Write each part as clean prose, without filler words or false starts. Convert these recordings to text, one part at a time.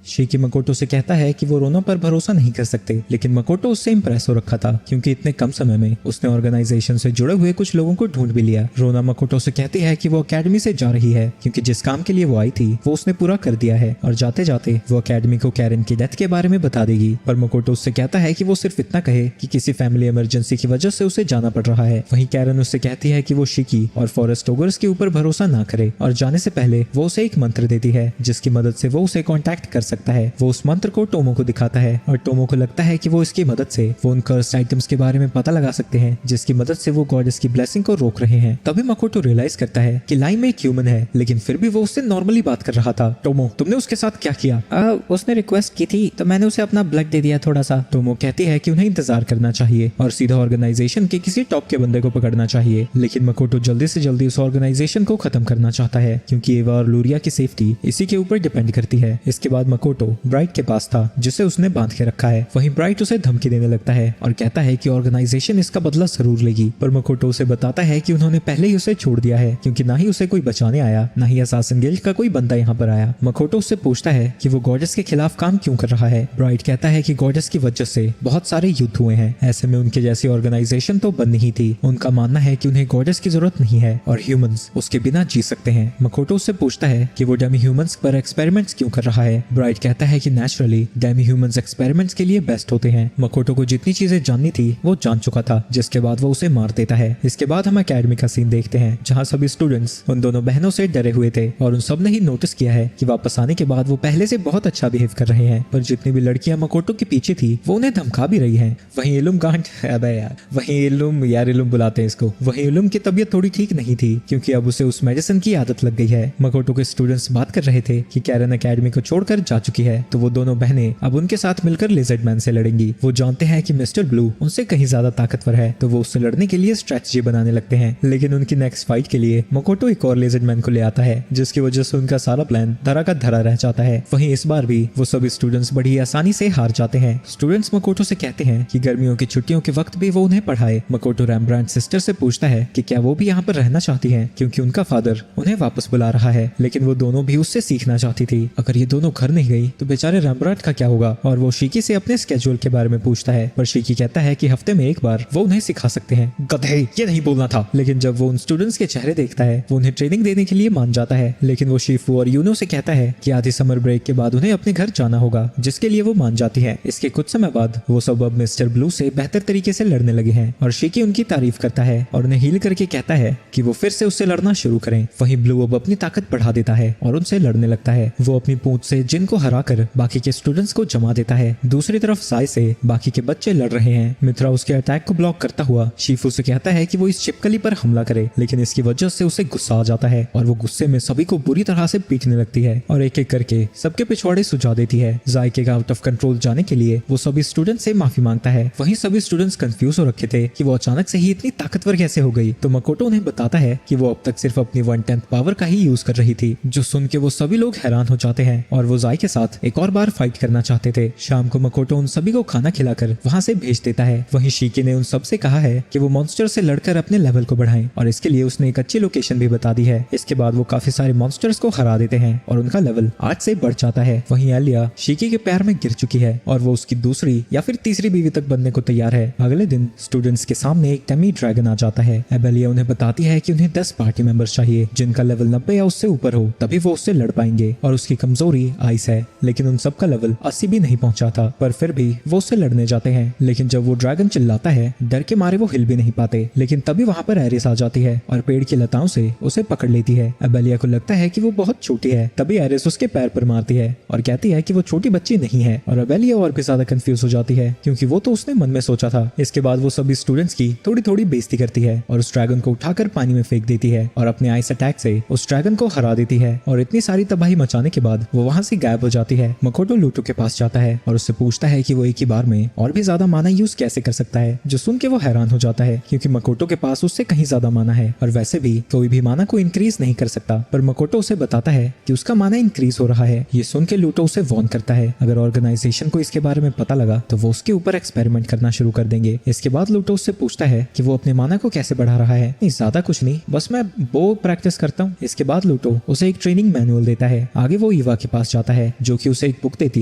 शिकी मकोटो से कहता है कि वो रोना पर भरोसा नहीं कर सकते, लेकिन मकोटो उससे इम्प्रेस हो रखा था क्योंकि इतने कम समय में उसने ऑर्गेनाइजेशन से जुड़े हुए कुछ लोगों को ढूंढ भी लिया। रोना मकोटो से कहती है कि वो अकेडमी से जा रही है क्योंकि जिस काम के लिए वो आई थी वो उसने पूरा कर दिया है और जाते जाते वो अकेडमी को कैरन की डेथ के बारे में बता देगी। पर मकोटो उससे कहता है कि वो सिर्फ इतना कहे कि किसी फैमिली इमरजेंसी की वजह से उसे जाना पड़ रहा है। वहीं कैरन उससे कहती है कि वो शिकी और फॉरेस्ट ओगर्स के ऊपर भरोसा ना करे और जाने से पहले वो उसे एक मंत्र देती है जिसकी मदद से वो उसे कांटेक्ट कर सकता है। वो उस मंत्र को टोमो को दिखाता है और टोमो को लगता है कि वो इसकी मदद से वो उन कर्स्ड आइटम्स के बारे में पता लगा सकते हैं जिसकी मदद से वो गॉडेस की ब्लेसिंग को रोक रहे हैं। तभी मकोटो रियलाइज करता है कि लाइम एक ह्यूमन है, लेकिन फिर भी वो उससे नॉर्मली बात कर रहा था। टोमो, तुमने उसके साथ क्या किया? उसने रिक्वेस्ट की थी तो मैंने उसे अपना ब्लड दे दिया थोड़ा सा। टोमो कहती है कि उन्हें इंतजार करना चाहिए और सीधा ऑर्गेनाइजेशन के किसी टॉप के बंदे को पकड़ना चाहिए, लेकिन मकोटो जल्दी से जल्दी उस ऑर्गेनाइजेशन को खत्म करना चाहता है क्योंकि एवा और लूरिया की सेफ्टी इसी के ऊपर डिपेंड करती है। इसके बाद मकोटो ब्राइट के पास था जिसे उसने बांध के रखा है। वहीं ब्राइट उसे धमकी देने लगता है और कहता है कि ऑर्गेनाइजेशन इसका बदला जरूर लेगी, पर मकोटो उसे बताता है कि उन्होंने पहले ही उसे छोड़ दिया है क्योंकि ना ही उसे कोई बचाने आया ना ही असासिन गिल्ड का कोई बंदा यहाँ पर आया। मकोटो उससे पूछता है कि वो गॉडेस के खिलाफ काम क्यों कर रहा है। ब्राइट कहता है कि गॉडेस की वजह से बहुत सारे युद्ध हुए हैं, ऐसे में उनके जैसी ऑर्गेनाइजेशन तो बननी ही थी। उनका मानना है कि उन्हें गॉडेस की जरूरत नहीं है और ह्यूमंस उसके बिना जी सकते हैं। मकोटो उससे पूछता है कि वो डेमी ह्यूमंस पर एक्सपेरिमेंट्स क्यों कर रहा है। ब्राइट कहता है कि नेचुरली डेमी ह्यूमंस एक्सपेरिमेंट्स के लिए बेस्ट होते हैं। मकोटो को जितनी चीजें जाननी थी वो जान चुका था, जिसके बाद वो उसे मार देता है। इसके बाद हम अकेडमी का सीन देखते हैं जहाँ सभी स्टूडेंट्स उन दोनों बहनों से डरे हुए थे और उन सब ने ही नोटिस किया है कि वापस आने के बाद वो पहले से बहुत अच्छा बिहेव कर रहे हैं, पर जितनी भी लड़कियां मकोटो के पीछे थी वो उन्हें धमका भी रही हैं। वहीं इलुम इलुम बुलाते हैं इसको। वहीं इलुम की तबीयत थोड़ी ठीक नहीं थी क्योंकि अब उसे उस मेडिसिन की आदत लग गई है। मकोटो के स्टूडेंट्स बात कर रहे थे कि कैरन अकेडमी को छोड़कर जा चुकी है, तो वो दोनों बहनें अब उनके साथ मिलकर लिजर्ड मैन से लड़ेंगी। वो जानते हैं कि मिस्टर ब्लू उनसे कहीं ज्यादा ताकतवर है, तो वो उससे लड़ने के लिए स्ट्रेटजी बनाने लगते हैं। लेकिन उनकी नेक्स्ट फाइट के लिए मकोटो एक और लिजर्ड मैन को ले आता है जिसकी वजह से उनका सारा प्लान धरा का धरा रह जाता है। वहीं इस बार भी वो सभी स्टूडेंट्स बड़ी आसानी से हार जाते हैं। स्टूडेंट्स मकोटो से कहते हैं कि गर्मियों की छुट्टियों के वक्त भी वो उन्हें पढ़ाए। मकोटो रैम्ब्रांड सिस्टर से पूछता है कि क्या वो भी यहाँ पर रहना चाहती हैं क्योंकि उनका फादर उन्हें वापस बुला रहा है, लेकिन वो दोनों भी उससे सीखना चाहती थी। अगर ये दोनों घर नहीं गई तो बेचारे रैम्ब्रांड का क्या होगा। और वो शिकी से अपने स्केड्यूल के बारे में पूछता है, पर शिकी कहता है कि हफ्ते में एक बार वो उन्हें सिखा सकते हैं। गधे, ये नहीं बोलना था। लेकिन जब वो उन स्टूडेंट्स के चेहरे देखता है वो उन्हें ट्रेनिंग देने के लिए मान जाता है, लेकिन वो शिफू और यूनो से कहता है कि आधी समर ब्रेक के बाद उन्हें अपने घर जाना होगा, जिसके लिए वो मान जाती है। इसके कुछ समय बाद वो सब अब मिस्टर ब्लू से बेहतर तरीके से लड़ने लगे हैं और शिकी उनकी तारीफ करता है और उन्हें हील करके कहता है कि वो फिर से उससे लड़ना शुरू करें। वहीं ब्लू अब अपनी ताकत बढ़ा देता है और उनसे लड़ने लगता है। वो अपनी पूंछ से जिन को हराकर बाकी के स्टूडेंट्स को जमा देता है। दूसरी तरफ साई से बाकी के बच्चे लड़ रहे हैं। मित्रा उसके अटैक को ब्लॉक करता हुआ शिफू से कहता है कि वो इस छिपकली पर हमला करे, लेकिन इसकी वजह से उसे गुस्सा आ जाता है और वो गुस्से में सभी को बुरी तरह से पीटने लगती है और एक एक करके सबके पिछवाड़े सुझा देती है। जाई के आउट ऑफ कंट्रोल जाने के लिए वो सभी स्टूडेंट से माफी मांगता है। वहीं सभी स्टूडेंट्स कंफ्यूज हो रखे थे कि वो अचानक से ही इतनी ताकतवर कैसे हो गई, तो मकोटो उन्हें बताता है कि वो अब तक सिर्फ अपनी 1/10 पावर का ही यूज कर रही थी, जो सुन के वो सभी लोग हैरान हो जाते हैं और वो जाई के साथ एक और बार फाइट करना चाहते थे। शाम को मकोटो उन सभी को खाना खिलाकर वहाँ से भेज देता है। वहीं शिकी ने उन सब से कहा है कि वो मॉन्स्टर से लड़कर अपने लेवल को बढ़ाएं और इसके लिए उसने एक अच्छी लोकेशन भी बता दी है। इसके बाद वो काफी सारे मॉन्स्टर्स को हरा देते हैं और उनका लेवल 8 से बढ़ जाता है। वहीं एलिया शिकी के पैर में गिर चुकी है और वो उसकी दूसरी या फिर तीसरी बीवी तक बनने को तैयार है। अगले दिन स्टूडेंट्स के सामने एक डेमी ड्रैगन आ जाता है। एबेलिया उन्हें बताती है कि उन्हें 10 पार्टी मेंबर्स चाहिए जिनका लेवल 90 या उससे ऊपर हो, तभी वो उससे लड़ पाएंगे और उसकी कमजोरी आइस है। लेकिन उन सबका लेवल 80 भी नहीं पहुंचा था, पर फिर भी वो उससे लड़ने जाते हैं। लेकिन जब वो ड्रैगन चिल्लाता है डर के मारे वो हिल भी नहीं पाते। लेकिन तभी वहाँ पर एरिस आ जाती है और पेड़ की लताओं से उसे पकड़ लेती है। एबेलिया को लगता है कि वो बहुत छोटी है, तभी एरिस उसके पैर पर मारती है और कहती है कि वो छोटी बच्ची नहीं है। और एबेलिया और भी ज्यादा कंफ्यूज हो जाती है क्योंकि वो तो उसने मन में सोचा था। इसके बाद वो सभी स्टूडेंट्स की थोड़ी थोड़ी बेइज्जती करती है और उस ड्रैगन को उठाकर पानी में फेंक देती है और अपने आइस अटैक से उस ड्रैगन को हरा देती है। और इतनी सारी तबाही मचाने के बाद वो वहाँ से गायब हो जाती है। मकोटो लूटो के पास जाता है और उससे पूछता है कि वो एक ही बार में और भी ज्यादा माना यूज कैसे कर सकता है, जो सुन के वो हैरान हो जाता है क्योंकि मकोटो के पास उससे कहीं ज्यादा माना है और वैसे भी कोई भी माना को इंक्रीज नहीं कर सकता। पर मकोटो उसे बताता है कि उसका माना इंक्रीज हो रहा है। ये सुन के लूटो उसे वॉर्न करता है अगर ऑर्गेनाइजेशन को इसके बारे में पता लगा तो वो उसके ऊपर एक्सपेरिमेंट करना शुरू कर देंगे। इसके बाद लूटो उससे पूछता है कि वो अपने माना को कैसे बढ़ा रहा है। नहीं, ज्यादा कुछ नहीं, बस मैं बो प्रैक्टिस करता हूँ। इसके बाद लूटो उसे एक ट्रेनिंग मैनुअल देता है। आगे वो ईवा के पास जाता है है जो कि उसे एक बुक देती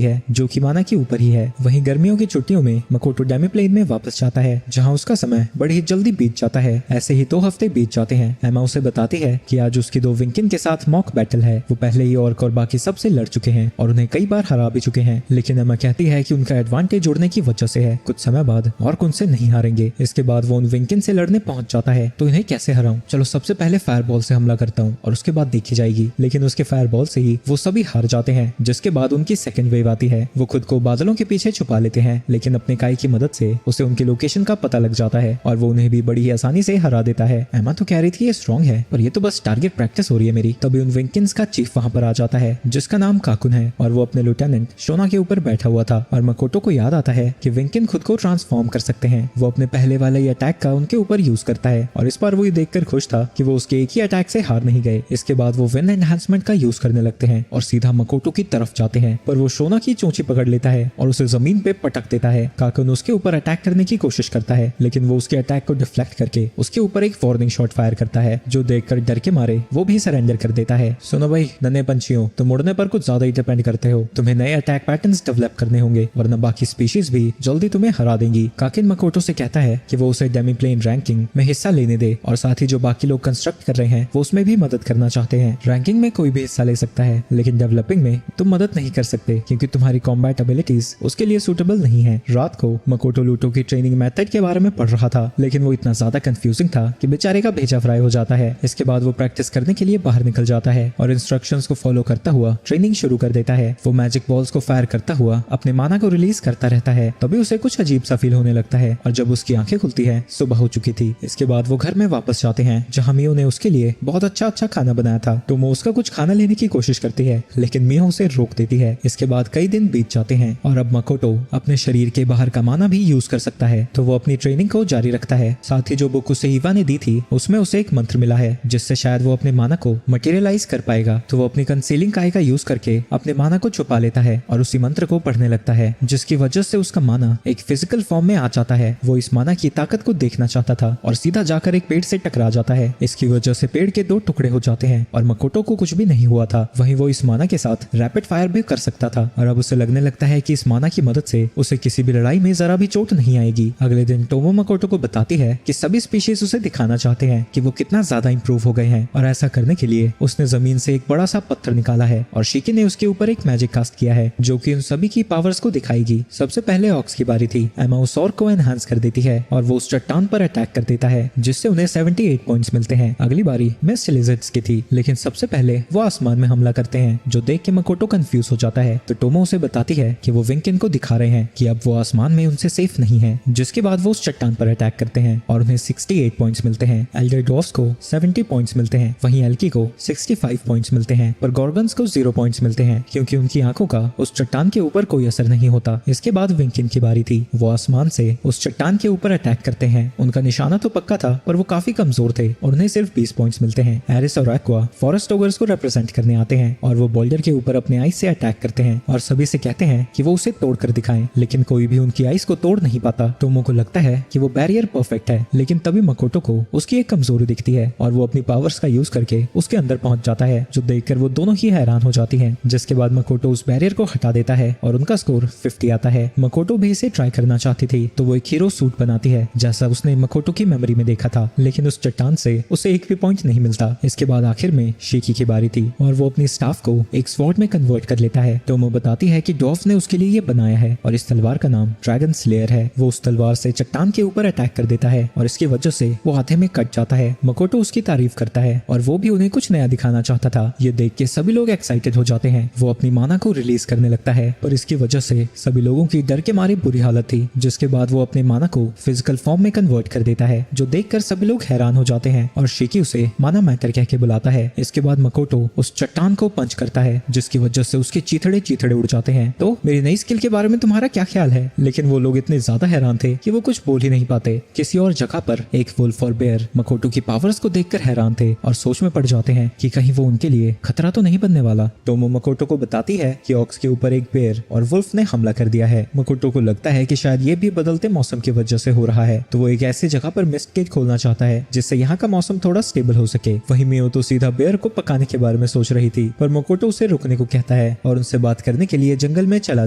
है जो कि माना के ऊपर ही है। वहीं गर्मियों की छुट्टियों में मकोटो डेमी प्लेन में वापस जाता है जहाँ उसका समय बड़ी जल्दी बीत जाता है। ऐसे ही 2 हफ्ते बीत जाते हैं। एमा उसे बताती है कि आज उसकी 2 विंकिन के साथ मॉक बैटल है। वो पहले ही ऑर्क और बाकी सबसे लड़ चुके हैं और उन्हें कई बार हरा भी चुके हैं, लेकिन एमा कहती है कि उनका एडवांटेज उड़ने की वजह से है। कुछ समय बाद ऑर्क उनसे नहीं हारेंगे। इसके बाद वो उन विंकिन से लड़ने पहुंच जाता है। तो इन्हें कैसे हराऊं? चलो सबसे पहले फायरबॉल से हमला करता हूँ और उसके बाद देखी जाएगी। लेकिन उसके फायरबॉल से ही वो सभी हार जाते हैं। जिसके बाद उनकी सेकंड वेव आती है। वो खुद को बादलों के पीछे छुपा लेते हैं, लेकिन अपने काई की मदद से उसे उनकी लोकेशन का पता लग जाता है और वो उन्हें भी बड़ी ही आसानी से हरा देता है। एमा तो कह रही थी ये स्ट्रॉन्ग है, पर ये तो बस टारगेट प्रैक्टिस हो रही है मेरी। तभी उन विंकिन्स का चीफ वहां पर आ जाता है जिसका नाम काकुन है और वो अपने लेफ्टिनेंट शोना के ऊपर बैठा हुआ था। और मकोटो को याद आता है कि विंकिन खुद को ट्रांसफॉर्म कर सकते हैं। वो अपने पहले वाले अटैक का उनके ऊपर यूज करता है और इस बार वो ये देखकर खुश था कि वो उसके एक ही अटैक से हार नहीं गए। इसके बाद वो विन एनहांसमेंट का यूज करने लगते हैं और सीधा मकोटो की तरफ जाते हैं, पर वो शोना की चोंची पकड़ लेता है और उसे जमीन पे पटक देता है। काकुन उसके ऊपर अटैक करने की कोशिश करता है, लेकिन वो उसके अटैक को डिफ्लेक्ट करके उसके ऊपर एक वार्निंग शॉट फायर करता है जो देखकर डर के मारे वो भी सरेंडर कर देता है। सुनो भाई नन्हे पंछियों, तुम उड़ने पर कुछ ज्यादा ही डिपेंड करते हो। तुम्हें नए अटैक पैटर्न्स डेवलप करने होंगे, वरना बाकी स्पीशीज भी जल्दी तुम्हें हरा देंगी। काकिन मकोटो से कहता है कि वो उसे डेमी प्लेन रैंकिंग में हिस्सा लेने दे और साथ ही जो बाकी लोग कंस्ट्रक्ट कर रहे हैं वो उसमें भी मदद करना चाहते हैं। रैंकिंग में कोई भी हिस्सा ले सकता है, लेकिन डेवलपिंग में तुम मदद नहीं कर सकते क्योंकि तुम्हारी कॉम्बैट एबिलिटीज उसके लिए सूटेबल नहीं है। रात को मकोटो लूटो की ट्रेनिंग मेथड के बारे में पढ़ रहा था, लेकिन वो इतना ज्यादा कंफ्यूजिंग था कि बेचारे का भेजा फ्राई हो जाता है। इसके बाद वो प्रैक्टिस करने के लिए बाहर निकल जाता है और इंस्ट्रक्शंस को फॉलो करता हुआ ट्रेनिंग शुरू कर देता है। वो मैजिक बॉल्स को फायर करता हुआ अपने माना को रिलीज करता रहता है। तभी उसे कुछ अजीब सा फील होने लगता है और जब उसकी आंखें खुलती है सुबह हो चुकी थी। इसके बाद वो घर में वापस जाते हैं जहाँ मियो ने उसके लिए बहुत अच्छा खाना बनाया था। तो वो उसका कुछ खाना लेने की कोशिश करती है, लेकिन मियो उसे रोक देती है। इसके बाद कई दिन बीत जाते हैं और अब मकोटो अपने शरीर के बाहर का माना भी यूज कर सकता है। तो वो अपनी ट्रेनिंग को जारी रखता है। साथ ही जो बुक उसे ईवा ने दी थी उसमें उसे एक मंत्र मिला है जिससे शायद वो अपने माना को मटेरियलाइज कर पाएगा। तो वो अपनी कंसीलिंग काई का यूज करके अपने माना को छुपा लेता है और उसी मंत्र को पढ़ने लगता है, जिसकी वजह से उसका माना एक फिजिकल फॉर्म में आ जाता है। वो इस माना की ताकत को देखना चाहता था और सीधा जाकर एक पेड़ से टकरा जाता है। इसकी वजह से पेड़ के 2 टुकड़े हो जाते हैं और मकोटो को कुछ भी नहीं हुआ था। वहीं वो इस माना के साथ रैपिड फायर भी कर सकता था और अब उसे लगने लगता है कि इस माना की मदद से उसे किसी भी लड़ाई में जरा भी चोट नहीं आएगी। अगले दिन टोमो मकोटो को बताती है कि सभी स्पीशीज उसे दिखाना चाहते हैं कि वो कितना ज्यादा इंप्रूव हो गए हैं और ऐसा करने के लिए उसने जमीन से एक बड़ा सा पत्थर निकाला है और शिकी ने उसके ऊपर एक मैजिक कास्ट किया है जो कि उन सभी की पावर्स को दिखाएगी। सबसे पहले ऑक्स की बारी थी। एमा उस ऑर्क को एनहांस कर देती है और वो उस चट्टान पर अटैक कर देता है जिससे उन्हें 78 पॉइंट्स मिलते हैं। अगली बारी मिस्ट लिजर्ड्स की थी, लेकिन सबसे पहले वो आसमान में हमला करते हैं जो देख के मकोटो कंफ्यूज हो जाता है। तो टोमो उसे बताती है कि वो विंकिन को दिखा रहे हैं कि अब वो आसमान में उनसे सेफ नहीं है। जिसके बाद वो उस चट्टान पर अटैक करते हैं और उन्हें 68 पॉइंट्स मिलते हैं। एल्डर डॉर्फ्स को 70 पॉइंट्स मिलते हैं, वहीं एल्की को 65 पॉइंट्स मिलते हैं, पर गॉर्गन्स को 0 पॉइंट्स मिलते हैं क्योंकि उनकी आंखों का उस चट्टान के ऊपर कोई असर नहीं होता। इसके बाद विंकिन की बारी थी। वो आसमान से उस चट्टान के ऊपर अटैक करते हैं। उनका निशाना तो पक्का था, पर वो काफी कमजोर थे और उन्हें सिर्फ 20 पॉइंट्स मिलते हैं। एरिस और एक्वा फॉरेस्ट ओगर्स को रिप्रेजेंट करने आते हैं और वो बोल्डर के ऊपर अपने आइस से अटैक करते हैं और सभी से कहते हैं कि वो उसे तोड़ कर दिखाएं, लेकिन कोई भी उनकी आइस को तोड़ नहीं पाता। टोमो को लगता है कि वो बैरियर परफेक्ट है, लेकिन तभी मकोटो को उसकी एक कमजोरी दिखती है और वो अपनी पावर्स का यूज करके उसके अंदर पहुंच जाता है, जो देखकर वो दोनों ही हैरान हो जाती हैं। जिसके बाद मकोटो उस बैरियर को हटा देता है और उनका स्कोर 50 आता है। मकोटो भी इसे ट्राई करना चाहती थी, तो वो एक हीरो सूट बनाती है जैसा उसने मकोटो की मेमोरी में देखा था, लेकिन उस चट्टान से उसे एक भी पॉइंट नहीं मिलता। इसके बाद आखिर में शिकी की बारी थी और वो अपनी स्टाफ को एक स्वॉर्ड में कन्वर्ट कर लेता है। टोमो बताती है कि डॉर्फ ने उसके लिए ये बनाया है और इस तलवार का नाम ड्रैगन स्लेयर है। वो उस तलवार से चट्टान के ऊपर अटैक कर देता है और इसकी वजह से वो आधे में कट जाता है। मकोटो उसकी तारीफ करता है और वो भी उन्हें कुछ नया दिखाना चाहता था। ये देख के सभी लोग एक्साइटेड हो जाते हैं। वो अपनी माना को रिलीज करने लगता है, पर इसकी वजह से सभी लोगों की डर के मारे बुरी हालत थी। जिसके बाद वो अपने माना को फिजिकल फॉर्म में कन्वर्ट कर देता है, जो देखकर सभी लोग हैरान हो जाते हैं और शिकी उसे माना मैटर कह के बुलाता है। इसके बाद मकोटो उस चट्टान को पंच करता है, जिसकी वजह से उसके चीथड़े उड़ जाते हैं। तो मेरी नई स्किल के बारे में तुम्हारा क्या ख्याल है? लेकिन वो लोग इतने ज्यादा हैरान थे कि वो कुछ बोल ही नहीं पाते। किसी और जगह पर एक वुल्फ और बेयर मकोटो की पावर्स को देखकर हैरान थे और सोच में पड़ जाते हैं कि कहीं वो उनके लिए खतरा तो नहीं बनने वाला। टोमो मकोटो को बताती है कि ऑक्स के ऊपर एक बेयर और वुल्फ ने हमला कर दिया है। मकोटो को लगता है कि शायद ये भी बदलते मौसम की वजह से हो रहा है, तो वो एक ऐसी जगह पर मिस्ट केज खोलना चाहता है जिससे यहाँ का मौसम थोड़ा स्टेबल हो सके। वहीं मियो तो सीधा बेयर को पकाने के बारे में सोच रही थी, पर मकोटो उसे रुकने को कहता है और उनसे बात करने के लिए जंगल में चला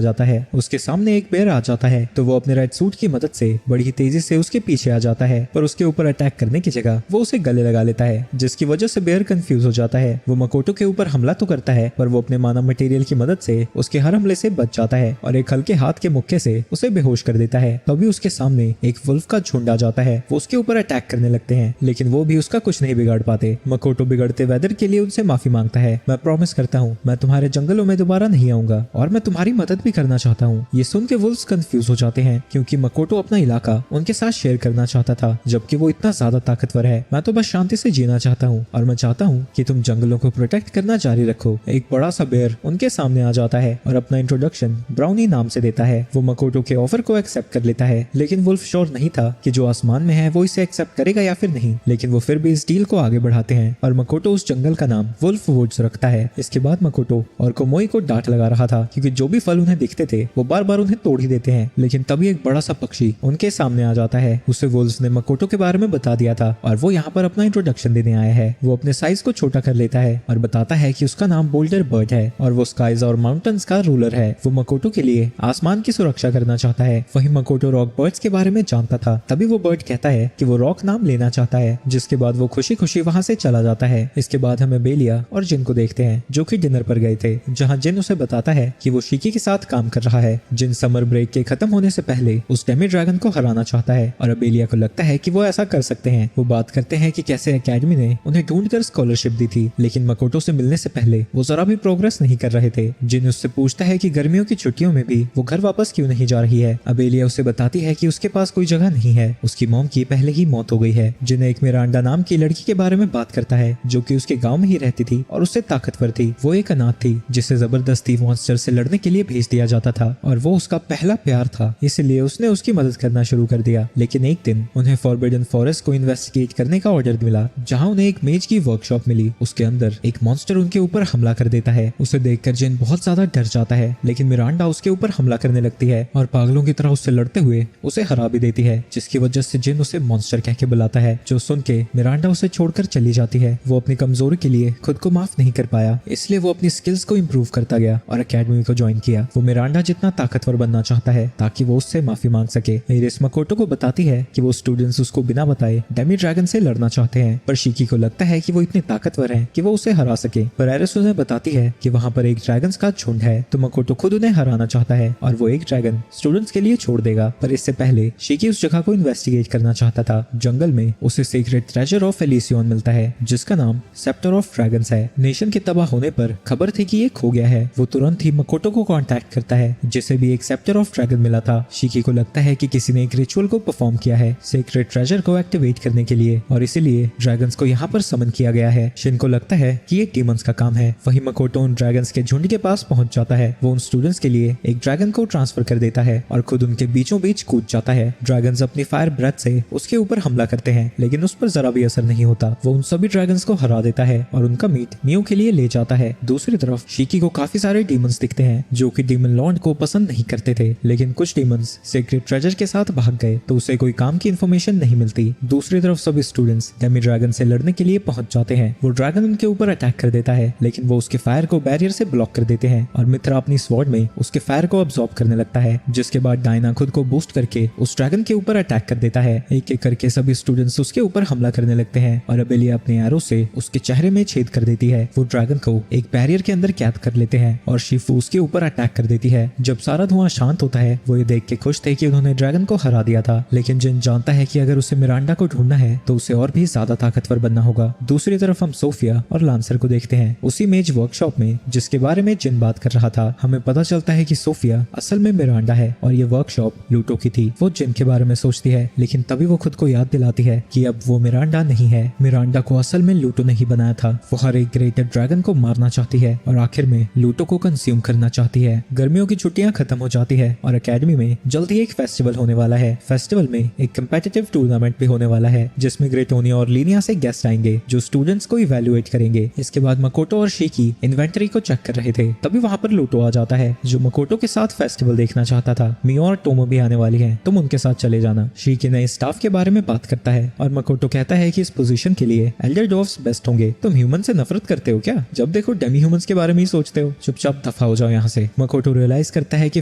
जाता है। उसके सामने एक बेर आ जाता है तो वो अपने रेड सूट की मदद से बड़ी ही तेजी से उसके पीछे आ जाता है, पर उसके ऊपर अटैक करने की जगह वो उसे गले लगा लेता है, जिसकी वजह से बेर कंफ्यूज हो जाता है। वो मकोटो के ऊपर हमला तो करता है पर वो अपने मानव मटेरियल की मदद से उसके हर हमले से बच जाता है और एक हल्के हाथ के मुक्के से उसे बेहोश कर देता है। तभी उसके सामने एक वुल्फ का झुंड आ जाता है। वो उसके ऊपर अटैक करने लगते हैं लेकिन वो भी उसका कुछ नहीं बिगाड़ पाते। मकोटो बिगड़ते वेदर के लिए उनसे माफी मांगता है। मैं प्रॉमिस करता हूँ मैं तुम्हारे जंगलों में दोबारा नहीं आऊंगा और मैं तुम्हारी मदद भी करना चाहता हूँ। ये सुन के वुल्फ्स कंफ्यूज हो जाते हैं क्योंकि मकोटो अपना इलाका उनके साथ शेयर करना चाहता था, जबकि वो इतना ज्यादा ताकतवर है। मैं तो बस शांति से जीना चाहता हूँ और मैं चाहता हूँ कि तुम जंगलों को प्रोटेक्ट करना जारी रखो। एक बड़ा सा बेर उनके सामने आ जाता है और अपना इंट्रोडक्शन ब्राउनी नाम से देता है। वो मकोटो के ऑफर को एक्सेप्ट कर लेता है, लेकिन वुल्फ श्योर नहीं था कि जो आसमान में है वो इसे एक्सेप्ट करेगा या फिर नहीं। लेकिन वो फिर भी इस डील को आगे बढ़ाते हैं और मकोटो उस जंगल का नाम वुल्फ वुड्स रखता है। इसके बाद मकोटो और कोमोई को डांट लगा रहा था क्योंकि जो भी फल उन्हें दिखते थे वो बार बार उन्हें तोड़ ही देते हैं। लेकिन तभी एक बड़ा सा पक्षी उनके सामने आ जाता है। उसे वुल्फ्स ने मकोटो के बारे में बता दिया था और वो यहाँ पर अपना इंट्रोडक्शन देने आया है। वो अपने साइज को छोटा कर लेता है और बताता है कि उसका नाम बोल्डर बर्ड है और वो स्काइज और माउंटेन्स का रूलर है। वो मकोटो के लिए आसमान की सुरक्षा करना चाहता है। वहीं मकोटो रॉक बर्ड्स के बारे में जानता था। तभी वो बर्ड कहता है कि वो रॉक नाम लेना चाहता है, जिसके बाद वो खुशी खुशी वहाँ से चला जाता है। इसके बाद हमें बेलिया और जिन को देखते हैं जो कि डिनर पर गए थे, जहाँ जिन उसे बताता है कि वो शिकी के साथ काम कर रहा है। जिन समर ब्रेक के खत्म होने से पहले उस डेमी ड्रैगन को हराना चाहता है और अबेलिया को लगता है कि वो ऐसा कर सकते हैं। वो बात करते हैं कि कैसे एकेडमी ने उन्हें ढूंढकर स्कॉलरशिप दी थी, लेकिन मकोटो से मिलने से पहले वो जरा भी प्रोग्रेस नहीं कर रहे थे। जिन उससे पूछता है कि गर्मियों की छुट्टियों में भी वो घर वापस क्यों नहीं जा रही है। अबेलिया उसे बताती है कि उसके पास कोई जगह नहीं है, उसकी मॉम की पहले ही मौत हो गई है। जिन एक मिरांडा नाम की लड़की के बारे में बात करता है जो कि उसके गांव में ही रहती थी और उससे ताकतवर थी। वो एक अनाथ थी जिसे जबरदस्ती मॉन्स्टर से लड़ने के लिए भेज दिया जाता था और वो उसका पहला प्यार था, इसलिए उसने उसकी मदद करना शुरू कर दिया। लेकिन एक दिन उन्हें फॉरबिडन फॉरेस्ट को इन्वेस्टिगेट करने का ऑर्डर मिला, जहां उन्हें एक मेज की वर्कशॉप मिली। उसके अंदर एक मॉन्स्टर उनके ऊपर हमला कर देता है। उसे देखकर जिन बहुत ज्यादा डर जाता है, लेकिन मिरांडा उसके ऊपर हमला करने लगती है और पागलों की तरह उससे लड़ते हुए उसे हरा भी देती है, जिसकी वजह से जिन उसे मॉन्स्टर कह के बुलाता है। जो सुन के मिरांडा उसे छोड़कर चली जाती है। वो अपनी कमजोरी के लिए खुद को माफ नहीं कर पाया, इसलिए वो अपनी स्किल्स को इम्प्रूव करता गया और एकेडमी को ज्वाइन किया। वो मिरांडा जितना ताकतवर बनना चाहता है ताकि वो उससे माफी मांग सके। एरिस मकोटो को बताती है कि वो स्टूडेंट्स उसको बिना बताए डेमी ड्रैगन से लड़ना चाहते हैं, पर शिकी को लगता है कि वो इतने ताकतवर हैं कि वो उसे हरा सके। पर एरिस उन्हें बताती है कि वहाँ पर एक ड्रैगन्स का झुंड है, तो मकोटो खुद उन्हें हराना चाहता है और वो एक ड्रैगन स्टूडेंट्स के लिए छोड़ देगा। पर इससे पहले शिकी उस जगह को इन्वेस्टिगेट करना चाहता था। जंगल में उसे सीक्रेट ट्रेजर ऑफ एलिसियन मिलता है जिसका नाम सेप्टर ऑफ ड्रैगन्स है। नेशन के तबाह होने पर खबर थी कि ये खो गया है। वो तुरंत ही मकोटो को कांटेक्ट करता है जिसे भी एक सेप्टर ऑफ ड्रैगन मिला था। शिकी को लगता है कि किसी ने एक रिचुअल को परफॉर्म किया है सीक्रेट ट्रेजर को एक्टिवेट करने के लिए और इसीलिए ड्रैगन्स को यहाँ पर समन किया गया है। शिन को लगता है कि ये डीमंस का काम है। वही मकोटो उन ड्रैगन्स के झुंड के पास पहुंच जाता है। वो उन स्टूडेंट्स के लिए एक ड्रैगन को ट्रांसफर कर देता है और खुद उनके बीचों बीच कूद जाता है। ड्रैगन्स अपनी फायर ब्रेथ से उसके ऊपर हमला करते हैं, लेकिन उस पर जरा भी असर नहीं होता। वो उन सभी ड्रैगन्स को हरा देता है और उनका मीट मियो के लिए ले जाता है। दूसरी तरफ शिकी को काफी सारे डीमंस दिखते हैं जो कि डीमन लॉर्ड को पसंद नहीं करते थे, लेकिन कुछ डीमंस सीक्रेट ट्रेजर के साथ भाग गए तो उसे कोई काम की इन्फॉर्मेशन नहीं मिलती। दूसरी तरफ सभी स्टूडेंट्स डेमी ड्रैगन से लड़ने के लिए पहुंच जाते हैं। वो ड्रैगन उनके ऊपर अटैक कर देता है, लेकिन वो उसके फायर को बैरियर से ब्लॉक कर देते हैं और मित्रा अपनी स्वॉर्ड में उसके फायर को अब्सॉर्ब करने लगता है, जिसके बाद डायना खुद को बूस्ट करके उस ड्रैगन के ऊपर अटैक कर देता है। एक एक करके सभी स्टूडेंट्स उसके ऊपर हमला करने लगते हैं और अबेलिया अपने एरो से उसके चेहरे में छेद कर देती है। वो ड्रैगन को एक बैरियर के अंदर कैद कर लेते हैं और शिफू उसके ऊपर अटैक कर देती है। जब सारा धुआं शांत होता है वो ये देख के खुश थे कि उन्होंने ड्रैगन को हरा दिया था, लेकिन जिन जानता है कि अगर उसे मिरांडा को ढूंढना है तो उसे और भी ज्यादा ताकतवर बनना होगा। दूसरी तरफ हम सोफिया और लांसर को देखते हैं उसी मेज वर्कशॉप में जिसके बारे में जिन बात कर रहा था। हमें पता चलता है कि सोफिया असल में मिरांडा है और ये वर्कशॉप लूटो की थी। वो जिन के बारे में सोचती है, लेकिन तभी वो खुद को याद दिलाती है कि अब वो मिरांडा नहीं है। मिरांडा को असल में लूटो नहीं बनाया था। वो हर एक ग्रेटर ड्रैगन को मारना चाहती है और आखिर में लूटो को कंज्यूम करना चाहती है। गर्मियों की छुट्टियां खत्म हो जाती है और एकेडमी में जल्द ही एक फेस्टिवल होने वाला है। फेस्टिवल में एक कम्पिटिटिव टूर्नामेंट भी होने वाला है जिसमें ग्रेटोनिया और लीनिया से गेस्ट आएंगे जो स्टूडेंट्स को इवैल्यूएट करेंगे। इसके बाद मकोटो और शिकी इन्वेंटरी को चेक कर रहे थे, तभी वहाँ पर लूटो आ जाता है जो मकोटो के साथ फेस्टिवल देखना चाहता था। मियो और टोमो भी आने वाली है, तुम उनके साथ चले जाना। शिकी नए स्टाफ के बारे में बात करता है और मकोटो कहता है कि इस पोजीशन के लिए एल्डर डॉर्फ्स बेस्ट होंगे। तुम ह्यूमन से नफरत करते हो क्या? जब देखो डेमी ह्यूमंस के बारे में ही सोचते हो, चुपचाप दफा हो जाओ यहाँ से। मकोटो रियलाइज करता है कि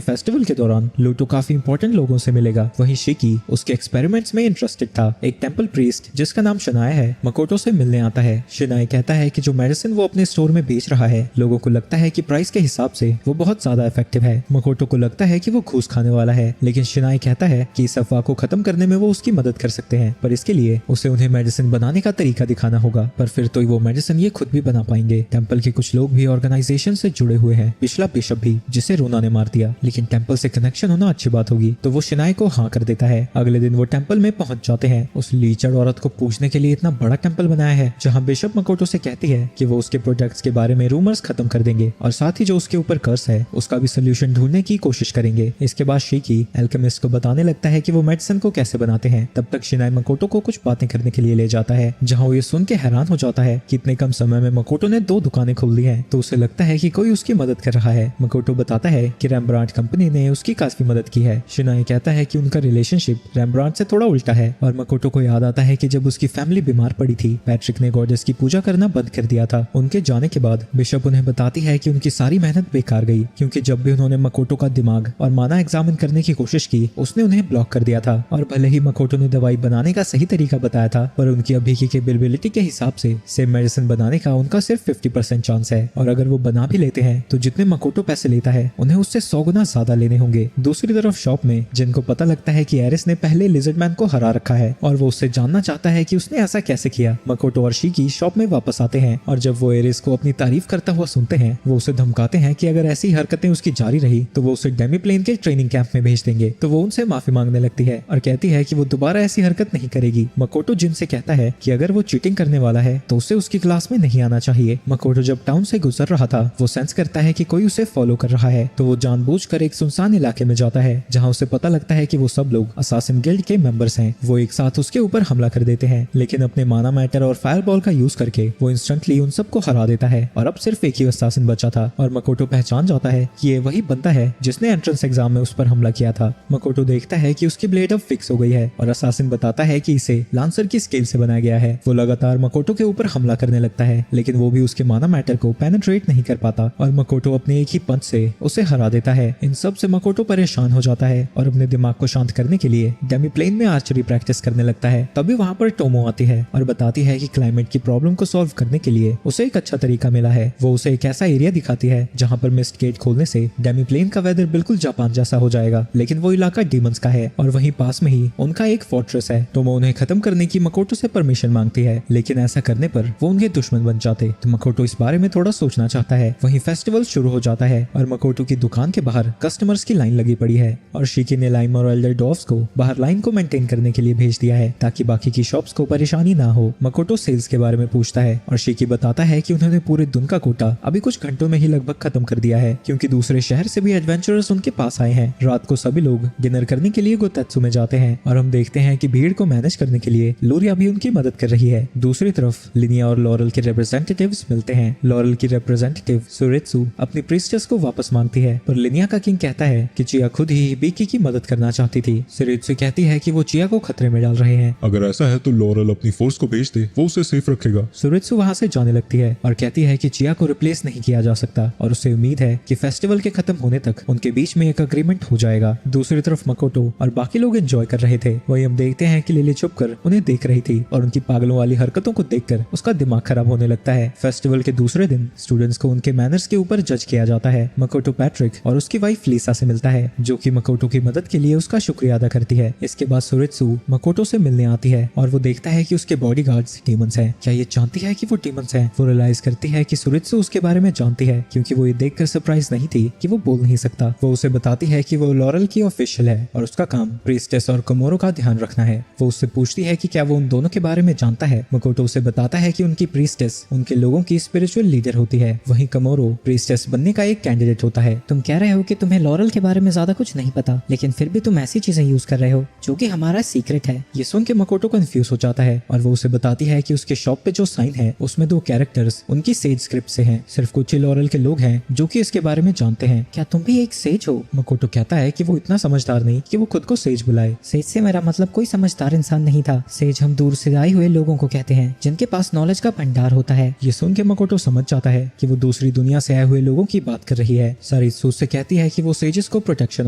फेस्टिवल के दौरान लूटो काफी इंपॉर्टेंट लोगों से मिलेगा। वहीं शिकी उसके एक्सपेरिमेंट्स में इंटरेस्टेड था। एक टेंपल प्रीस्ट जिसका नाम शिनाए है मकोटो से मिलने आता है। शिनाए कहता है कि जो मेडिसिन वो अपने स्टोर में बेच रहा है लोगों को लगता है कि प्राइस के हिसाब से वो बहुत ज्यादा इफेक्टिव है। मकोटो को लगता है कि वो घूस खाने वाला है, लेकिन शिनाए कहता है कि इस अफवाह को खत्म करने में वो उसकी मदद कर सकते हैं, पर इसके लिए उसे उन्हें मेडिसिन बनाने का तरीका दिखाना होगा। पर फिर तो वो मेडिसिन ये खुद भी बना पाएंगे। टेंपल के कुछ लोग भी ऑर्गेनाइजेशन से जुड़े हुए हैं, पिछला बिशप भी जिसे रोना ने मार दिया, लेकिन टेंपल से कनेक्शन होना अच्छी बात होगी, तो वो शिनाए को हाँ कर देता है। अगले दिन वो टेंपल में पहुंच जाते हैं। उस लीचड़ औरत को पूछने के लिए इतना बड़ा टेंपल बनाया है, जहाँ बिशप मकोटो से कहती है कि वो उसके प्रोडक्ट्स के बारे में रूमर्स खत्म कर देंगे और साथ ही जो उसके ऊपर कर्स है उसका भी सोल्यूशन ढूंढने की कोशिश करेंगे। इसके बाद शिकी एल्केमिस्ट को बताने लगता है कि वो मेडिसिन को कैसे बनाते हैं। तब तक शिनाए मकोटो को कुछ बातें करने के लिए ले जाता है, जहाँ वो ये सुन के हैरान हो जाता है कि इतने कम समय में मकोटो ने 2 दुकानें खोल दी हैं, तो उसे लगता है कि कोई उसकी मदद कर रहा है। मकोटो बताता है कि रेम्ब्रांट कंपनी ने उसकी काफी मदद की है। शिनाए कहता है कि उनका रिलेशनशिप रेम्ब्रांट से थोड़ा उल्टा है, और मकोटो को याद आता है कि जब उसकी फैमिली बीमार पड़ी थी पैट्रिक ने गॉडेस की पूजा करना बंद कर दिया था। उनके जाने के बाद बिशप उन्हें बताती है कि उनकी सारी मेहनत बेकार गई, क्योंकि जब भी उन्होंने मकोटो का दिमाग और माना एग्जामिन करने की कोशिश की उसने उन्हें ब्लॉक कर दिया था। और भले ही मकोटो ने दवाई बनाने का सही तरीका बताया था, पर उनकी अभी की कैपेबिलिटी के हिसाब से सेम मेडिसिन बनाने का उनका सिर्फ 50% चांस है, और अगर वो बना भी लेते हैं तो जितने मकोटो पैसे लेता है उन्हें उससे 100 गुना ज्यादा लेने होंगे। दूसरी तरफ शॉप में जिनको पता लगता है कि एरिस ने पहले लिजर्डमैन को हरा रखा है और वो उससे जानना चाहता है कि उसने ऐसा कैसे किया। मकोटो और शिकी शॉप में वापस आते हैं, और जब वो एरिस को अपनी तारीफ करता हुआ सुनते हैं वो उसे धमकाते हैं कि अगर ऐसी हरकतें उसकी जारी रही तो वो उसे डेमीप्लेन के ट्रेनिंग कैंप में भेज देंगे। तो वो उनसे माफी मांगने लगती है और कहती है कि वो दोबारा ऐसी हरकत नहीं करेगी। मकोटो जिन से कहता है कि अगर वो चीटिंग करने वाला है तो उसे उसकी क्लास में नहीं आना चाहिए। मकोटो जब टाउन से गुजर रहा था वो सेंस करता है कि कोई उसे फॉलो कर रहा है, तो वो जानबूझकर एक सुनसान इलाके में जाता है, जहाँ उसे पता लगता है कि वो सब लोग असासिन गिल्ड के मेंबर्स हैं। वो एक साथ उसके ऊपर हमला कर देते हैं, लेकिन अपने माना मैटर और फायरबॉल का यूज करके वो इंस्टेंटली उन सबको हरा देता है, और अब सिर्फ एक ही असासिन बचा था। और मकोटो पहचान जाता है कि ये वही बंदा है जिसने एंट्रेंस एग्जाम में उस पर हमला किया था। मकोटो देखता है कि उसकी ब्लेड अब फिक्स हो गई है, और असासिन बताता है कि इसे लांसर की स्केल से बनाया गया है। वो लगातार मकोटो के ऊपर हमला करने लगता है, लेकिन वो भी उसके माना मैटर को पेनिट्रेट नहीं कर पाता, और मकोटो अपने एक ही पंच से उसे हरा देता है। इन सब से मकोटो परेशान हो जाता है और अपने दिमाग को शांत करने के लिए डेमीप्लेन में आर्चरी प्रैक्टिस करने लगता है। तभी वहाँ पर टोमो आती है और बताती है कि क्लाइमेट की प्रॉब्लम को सॉल्व करने के लिए उसे एक अच्छा तरीका मिला है। वो उसे एक ऐसा एरिया दिखाती है जहाँ पर मिस्ट गेट खोलने से डेमीप्लेन का वेदर बिल्कुल जापान जैसा हो जाएगा, लेकिन वो इलाका डीमंस का है और वहीं पास में ही उनका एक फोर्ट्रेस है। टोमो उन्हें खत्म करने की मकोटो से परमिशन मांगती है, लेकिन ऐसा करने पर वो उनके दुश्मन बन जाते, तो मकोटो इस बारे में थोड़ा सोचना चाहता है। वहीं फेस्टिवल शुरू हो जाता है और मकोटो की दुकान के बाहर कस्टमर्स की लाइन लगी पड़ी है, और शिकी ने लाइम और एल्डर डॉफ्स को बाहर लाइन को मेंटेन करने के लिए भेज दिया है ताकि बाकी की शॉप्स को परेशानी ना हो। मकोटो सेल्स के बारे में पूछता है और शिकी बताता है कि उन्होंने पूरे दिन का कोटा अभी कुछ घंटों में ही लगभग खत्म कर दिया है, क्योंकि दूसरे शहर से भी एडवेंचरर्स उनके पास आए हैं। रात को सभी लोग डिनर करने के लिए गोतेत्सु में जाते हैं, और हम देखते हैं कि भीड़ को मैनेज करने के लिए लूरिया भी उनकी मदद कर रही है। दूसरी तरफ लिनिया और लॉरल के रिप्रेजेंटेटिव्स मिलते हैं। लॉरल की रिप्रेजेंटेटिव सुरेत्सु अपनी प्रीस्टेस को वापस मांगती है, पर लिनिया का किंग कहता है कि चिया खुद ही हिबिकी की मदद करना चाहती थी। सुरेत्सु कहती है कि वो चिया को खतरे में डाल रहे हैं। अगर ऐसा है तो लॉरल अपनी फोर्स को भेज दे, वो उसे सेफ रखेगा। सुरेत्सु वहाँ से जाने लगती है और कहती है कि चिया को रिप्लेस नहीं किया जा सकता, और उसे उम्मीद है कि फेस्टिवल के खत्म होने तक उनके बीच में एक अग्रीमेंट हो जाएगा। दूसरी तरफ मकोटो और बाकी लोग एंजॉय कर रहे थे। वही हम देखते हैं कि लिली छुपकर उन्हें देख रही थी, और उनकी पागलों वाली हरकतों को देखकर उसका दिमाग खराब होने लगता है। फेस्टिवल के दूसरे दिन स्टूडेंट्स को उनके मैनर्स के ऊपर जज किया जाता है। मकोटो पैट्रिक और उसकी वाइफ लीसा से मिलता है, जो कि मकोटो की मदद के लिए उसका शुक्रिया अदा करती है। इसके बाद सुरेत्सु मकोटो से मिलने आती है और वो देखता है कि उसके बॉडीगार्ड्स डीमंस हैं। क्या ये जानती है कि वो डीमंस हैं? वो रियलाइज करती है कि सुरेत्सु उसके बारे में जानती है, क्योंकि वो ये देखकर सरप्राइज नहीं थी कि वो बोल नहीं सकता। वो उसे बताती है कि वो लॉरल की ऑफिशियल है और उसका काम प्रीस्टेस और कोमोरो का ध्यान रखना है। वो उससे पूछती है कि क्या वो उन दोनों के बारे में जानता है। मकोटो उसे बताता है कि उनकी प्रीस्टेस उनके लोगों की स्पिरिचुअल लीडर होती है, वहीं कोमोरो प्रीस्टेस बनने का एक कैंडिडेट होता है। तुम कह रहे हो कि तुम्हें लॉरल के बारे में ज्यादा कुछ नहीं पता, लेकिन फिर भी तुम ऐसी चीजें यूज कर रहे हो जो कि हमारा सीक्रेट है। ये सुन के मकोटो कंफ्यूज हो जाता है और वो उसे बताती है कि उसके शॉप पे जो साइन है उसमें 2 कैरेक्टर्स उनकी सेज स्क्रिप्ट से हैं। सिर्फ कुछ ही लॉरल के लोग हैं जो कि इसके बारे में जानते हैं। क्या तुम भी एक सेज हो? मकोटो कहता है कि वो इतना समझदार नहीं कि वो खुद को सेज बुलाए। सेज से मेरा मतलब कोई समझदार इंसान नहीं था। सेज हम दूर से आए हुए लोगों को कहते हैं जिनके पास नॉलेज का भंडार होता है। ये सुन के मकोटो समझ जाता है कि वो दूसरी दूसरी दुनिया से आए हुए लोगों की बात कर रही है। सारित्सु उससे कहती है कि वो सेजेस को प्रोटेक्शन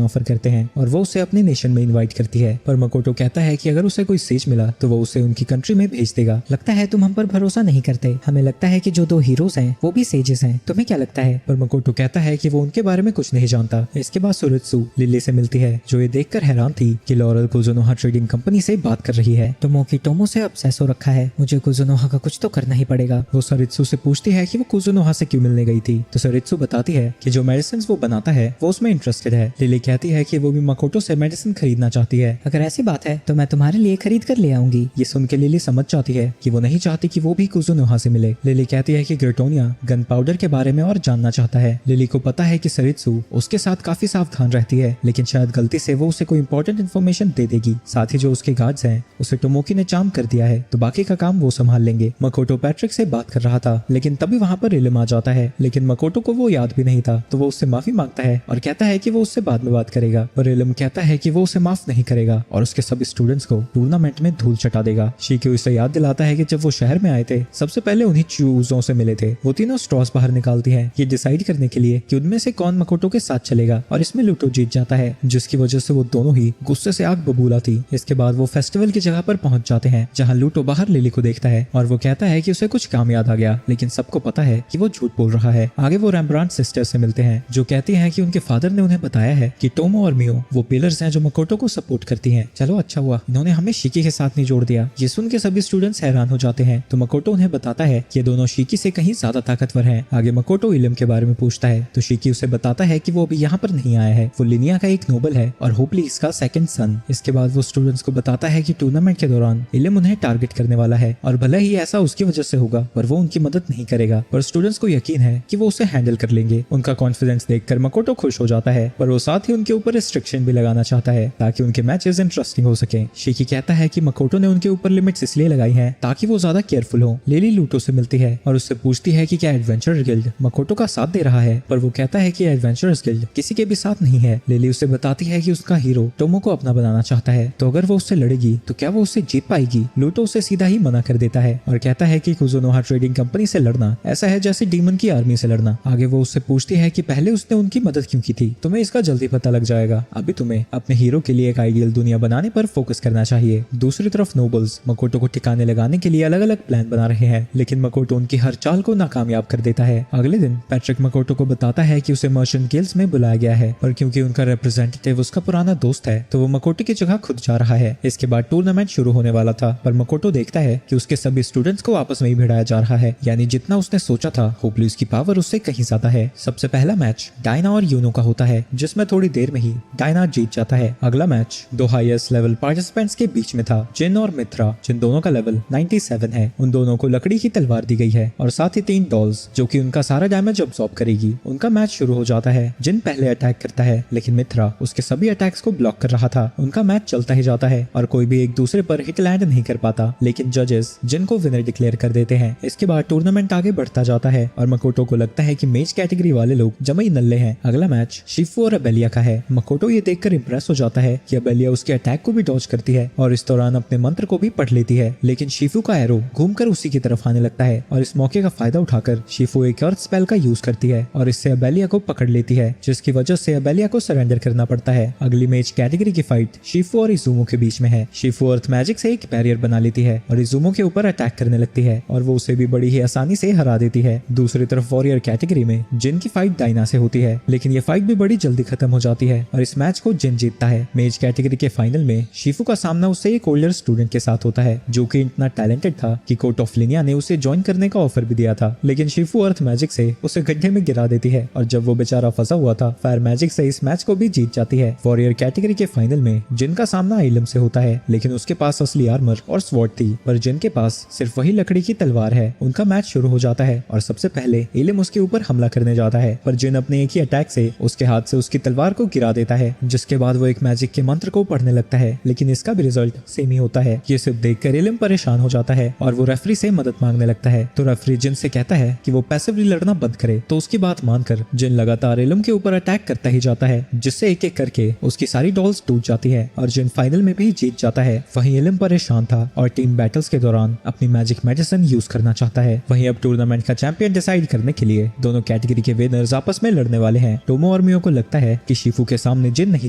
ऑफर करते हैं और वो उसे अपने नेशन में इनवाइट करती है, पर मकोटो कहता है कि अगर उसे कोई सेज मिला तो वो उसे उनकी कंट्री में भेज देगा। लगता है तुम हम पर भरोसा नहीं करते। हमें लगता है कि जो 2 हीरोज हैं वो भी सेजेस हैं। तुम्हें क्या लगता है? पर मकोटो कहता है कि वो उनके बारे में कुछ नहीं जानता। इसके बाद सारित्सु लिली से मिलती है, जो ये देखकर हैरान थी कि लॉरल कुजुनोहा ट्रेडिंग कंपनी से बात कर रही है। टोमोकी टोमो से ऑब्सेस हो रखा है, मुझे कुजुनोहा का कुछ तो करना ही पड़ेगा। वो सारित्सु से पूछती है कि वो कुजुनोहा से क्यों मिलने गई थी, तो सारित्सु बताती है कि जो मेडिसिन वो बनाता है वो उसमें इंटरेस्टेड है। लिली कहती है कि वो भी मकोटो से मेडिसिन खरीदना चाहती है। अगर ऐसी बात है तो मैं तुम्हारे लिए खरीद कर ले आऊंगी। ये सुन के लिली समझ जाती है कि वो नहीं चाहती कि वो भी कुजुनोहा से मिले। लिली कहती है कि ग्रेटोनिया गन पाउडर के बारे में और जानना चाहता है। लिली को पता है कि सारित्सु उसके साथ काफी सावधान रहती है, लेकिन शायद गलती से वो उसे कोई इंपॉर्टेंट इन्फॉर्मेशन दे देगी। साथ ही जो उसके गार्ड्स हैं उसे टोमोकी ने चार्म कर दिया है, तो बाकी का काम वो संभाल लेंगे। मकोटो पैट्रिक से बात कर रहा था, लेकिन तभी वहाँ पर इलम आ जाता है, लेकिन मकोटो को वो याद भी नहीं था, तो वो उससे माफी मांगता है और कहता है कि वो उससे बाद में बात करेगा। पर इलम कहता है कि वो उसे माफ नहीं करेगा और उसके सभी स्टूडेंट्स को टूर्नामेंट में धूल चटा देगा। शिक्यू उसे याद दिलाता है कि जब वो शहर में आए थे सबसे पहले उन्हीं चूजों से मिले थे। वो तीनों स्ट्रॉस बाहर निकालती है ये डिसाइड करने के लिए कि उनमें से कौन मकोटो के साथ चलेगा, और इसमें लूटो जीत जाता है, जिसकी वजह से वो दोनों ही गुस्से से आग बबूला थी। इसके बाद वो फेस्टिवल की जगह पर पहुंच जाते हैं, जहाँ लूटो बाहर लिली को देखता है और वो कहता है कि उसे कुछ काम याद आ गया, लेकिन सबको पता है कि वो झूठ बोल रहा है। आगे वो रेम्ब्रांट सिस्टर से मिलते हैं, जो कहती हैं कि उनके फादर ने उन्हें बताया है कि टोमो और मियो वो पिलर्स हैं जो मकोटो को सपोर्ट करती हैं। चलो अच्छा हुआ इन्होंने हमें शिकी के साथ नहीं जोड़ दिया। ये सुन के सभी स्टूडेंट्स हैरान हो जाते हैं, तो मकोटो उन्हें बताता है कि ये दोनों शिकी से कहीं ज्यादा ताकतवर हैं। आगे मकोटो इलम के बारे में पूछता है, तो शिकी उसे बताता है कि वो अभी यहाँ पर नहीं आया है, वो लिनिया का एक नोबल है और होपली इसका सेकंड सन। इसके बाद वो स्टूडेंट्स को बताता है कि टूर्नामेंट के दौरान इलम उन्हें टारगेट करने वाला है, और भले ही ऐसा उसकी वजह से होगा पर वो उनकी मदद नहीं करेगा। पर स्टूडेंट्स को यकीन है कि वो उसे हैंडल कर लेंगे। उनका कॉन्फिडेंस देखकर मकोटो खुश हो जाता है, पर वो साथ ही उनके ऊपर रिस्ट्रिक्शन भी लगाना चाहता है ताकि उनके मैचेस इंटरेस्टिंग हो सके। शिकी कहता है कि मकोटो ने उनके ऊपर लिमिट्स इसलिए लगाई हैं ताकि वो ज्यादा केयरफुल हो। लिली लूटो से मिलती है और उससे पूछती है कि क्या एडवेंचर गिल्ड मकोटो का साथ दे रहा है, पर वो कहता है कि एडवेंचरर्स गिल्ड किसी के भी साथ नहीं है। लिली उसे बताती है कि उसका हीरो टोमो को अपना बनाना चाहता है, तो अगर वो उससे लड़ेगी तो क्या वो उससे जीत पाएगी। लूटो उसे सीधा ही मना कर देता है और कहता है कि कुजुनोहा ट्रेडिंग कंपनी से लड़ना ऐसा है जैसे डीमन की आर्मी से लड़ना। आगे वो उससे पूछती है कि पहले उसने उनकी मदद क्यों की थी। तुम्हें इसका जल्दी पता लग जाएगा। अभी तुम्हें अपने हीरो के लिए एक आइडियल दुनिया बनाने पर फोकस करना चाहिए। दूसरी तरफ नोबल्स मकोटो को ठिकाने लगाने के लिए अलग अलग प्लान बना रहे हैं, लेकिन मकोटो उनकी हर चाल को नाकामयाब कर देता है। अगले दिन पैट्रिक मकोटो को बताता है कि उसे मर्चेंट गिल्ड्स में बुलाया गया है, पर क्योंकि उनका रिप्रेजेंटेटिव उसका पुराना दोस्त है तो वो मकोटो की जगह खुद जा रहा है। इसके बाद टूर्नामेंट शुरू होने वाला था, पर मकोटो देखता है कि उसके सभी स्टूडेंट्स को आपस में ही भिड़ाया जा रहा है, यानी जितना उसने सोचा था होपली उसकी पावर उससे कहीं ज्यादा है। सबसे पहला मैच डायना और यूनो का होता है, जिसमें थोड़ी देर में ही डायना जीत जाता है। अगला मैच 2 हाईएस्ट लेवल पार्टिसिपेंट्स के बीच में था, जिन और मित्रा, जिन दोनों का लेवल 97 है। उन दोनों को लकड़ी की तलवार दी गई है और साथ ही 3 डॉल्स जो कि उनका सारा डैमेज अब्सॉर्ब करेगी। उनका मैच शुरू हो जाता है। जिन पहले अटैक करता है, लेकिन मित्रा उसके सभी अटैक्स को ब्लॉक कर रहा था। उनका मैच चलता ही जाता है और कोई भी एक दूसरे पर हिट लैंड नहीं कर पाता, लेकिन जजेस जिन को विनर डिक्लेयर कर देते हैं। इसके बाद टूर्नामेंट आगे बढ़ता जाता है और मकोटो को लगता है कि मेज कैटेगरी वाले लोग जमा ही नल्ले हैं। अगला मैच शिफू और अबेलिया का है। मकोटो ये देखकर इंप्रेस हो जाता है कि अबेलिया उसके अटैक को भी डॉज करती है और इस दौरान अपने मंत्र को भी पढ़ लेती है, लेकिन शिफू का एरो घूमकर उसी की तरफ आने लगता है और इस मौके का फायदा उठाकर शिफू एक अर्थ स्पेल का यूज करती है और इससे अबेलिया को पकड़ लेती है, जिसकी वजह से अबेलिया को सरेंडर करना पड़ता है। अगली मेज कैटेगरी की फाइट शिफू और इजुमो के बीच में है। शिफू अर्थ मैजिक से एक बैरियर बना लेती है और इजुमो के ऊपर अटैक करने लगती है और वो उसे भी बड़ी ही आसानी से हरा देती है। दूसरी तरफ वॉरियर कैटेगरी में जिन की फाइट डायना से होती है, लेकिन ये फाइट भी बड़ी जल्दी खत्म हो जाती है और इस मैच को जिन जीतता है। मेज कैटेगरी के फाइनल में शिफू का सामना उससे एक ओल्डर स्टूडेंट के साथ होता है, जो कि इतना टैलेंटेड था कि कोर्ट ऑफ लिनिया ने उसे ज्वाइन करने का ऑफर भी दिया था, लेकिन शिफू अर्थ मैजिक से उसे गड्ढे में गिरा देती है और जब वो बेचारा फंसा हुआ था, फायर मैजिक से इस मैच को भी जीत जाती है। वॉरियर कैटेगरी के फाइनल में जिन का सामना इलम से होता है, लेकिन उसके पास असली आर्मर और स्वॉर्ड थी, पर जिन के पास सिर्फ वही लकड़ी की तलवार है। उनका मैच शुरू हो जाता है और सबसे पहले इलम उसके ऊपर हमला करने जाता है, पर जिन अपने एक ही अटैक से उसके हाथ से उसकी तलवार को गिरा देता है, जिसके बाद वो एक मैजिक के मंत्र को पढ़ने लगता है, लेकिन इसका भी रिजल्ट सेम ही होता है। ये सब देखकर इलम परेशान हो जाता है और वो रेफरी से मदद मांगने लगता है, तो रेफरी जिन से कहता है कि वो पैसिवली लड़ना बंद करे, तो उसकी बात मानकर जिन लगातार इलम के ऊपर अटैक करता ही जाता है, जिससे एक एक करके उसकी सारी डॉल्स टूट जाती है और जिन फाइनल में भी जीत जाता है। वहीं इलम परेशान था और टीम बैटल्स के दौरान अपनी मैजिक मेडिसिन यूज करना चाहता है। वहीं अब टूर्नामेंट का चैंपियन डिसाइड करने करने के लिए दोनों कैटेगरी के विनर्स आपस में लड़ने वाले हैं। टोमो और मियो को लगता है कि शिफू के सामने जिन नहीं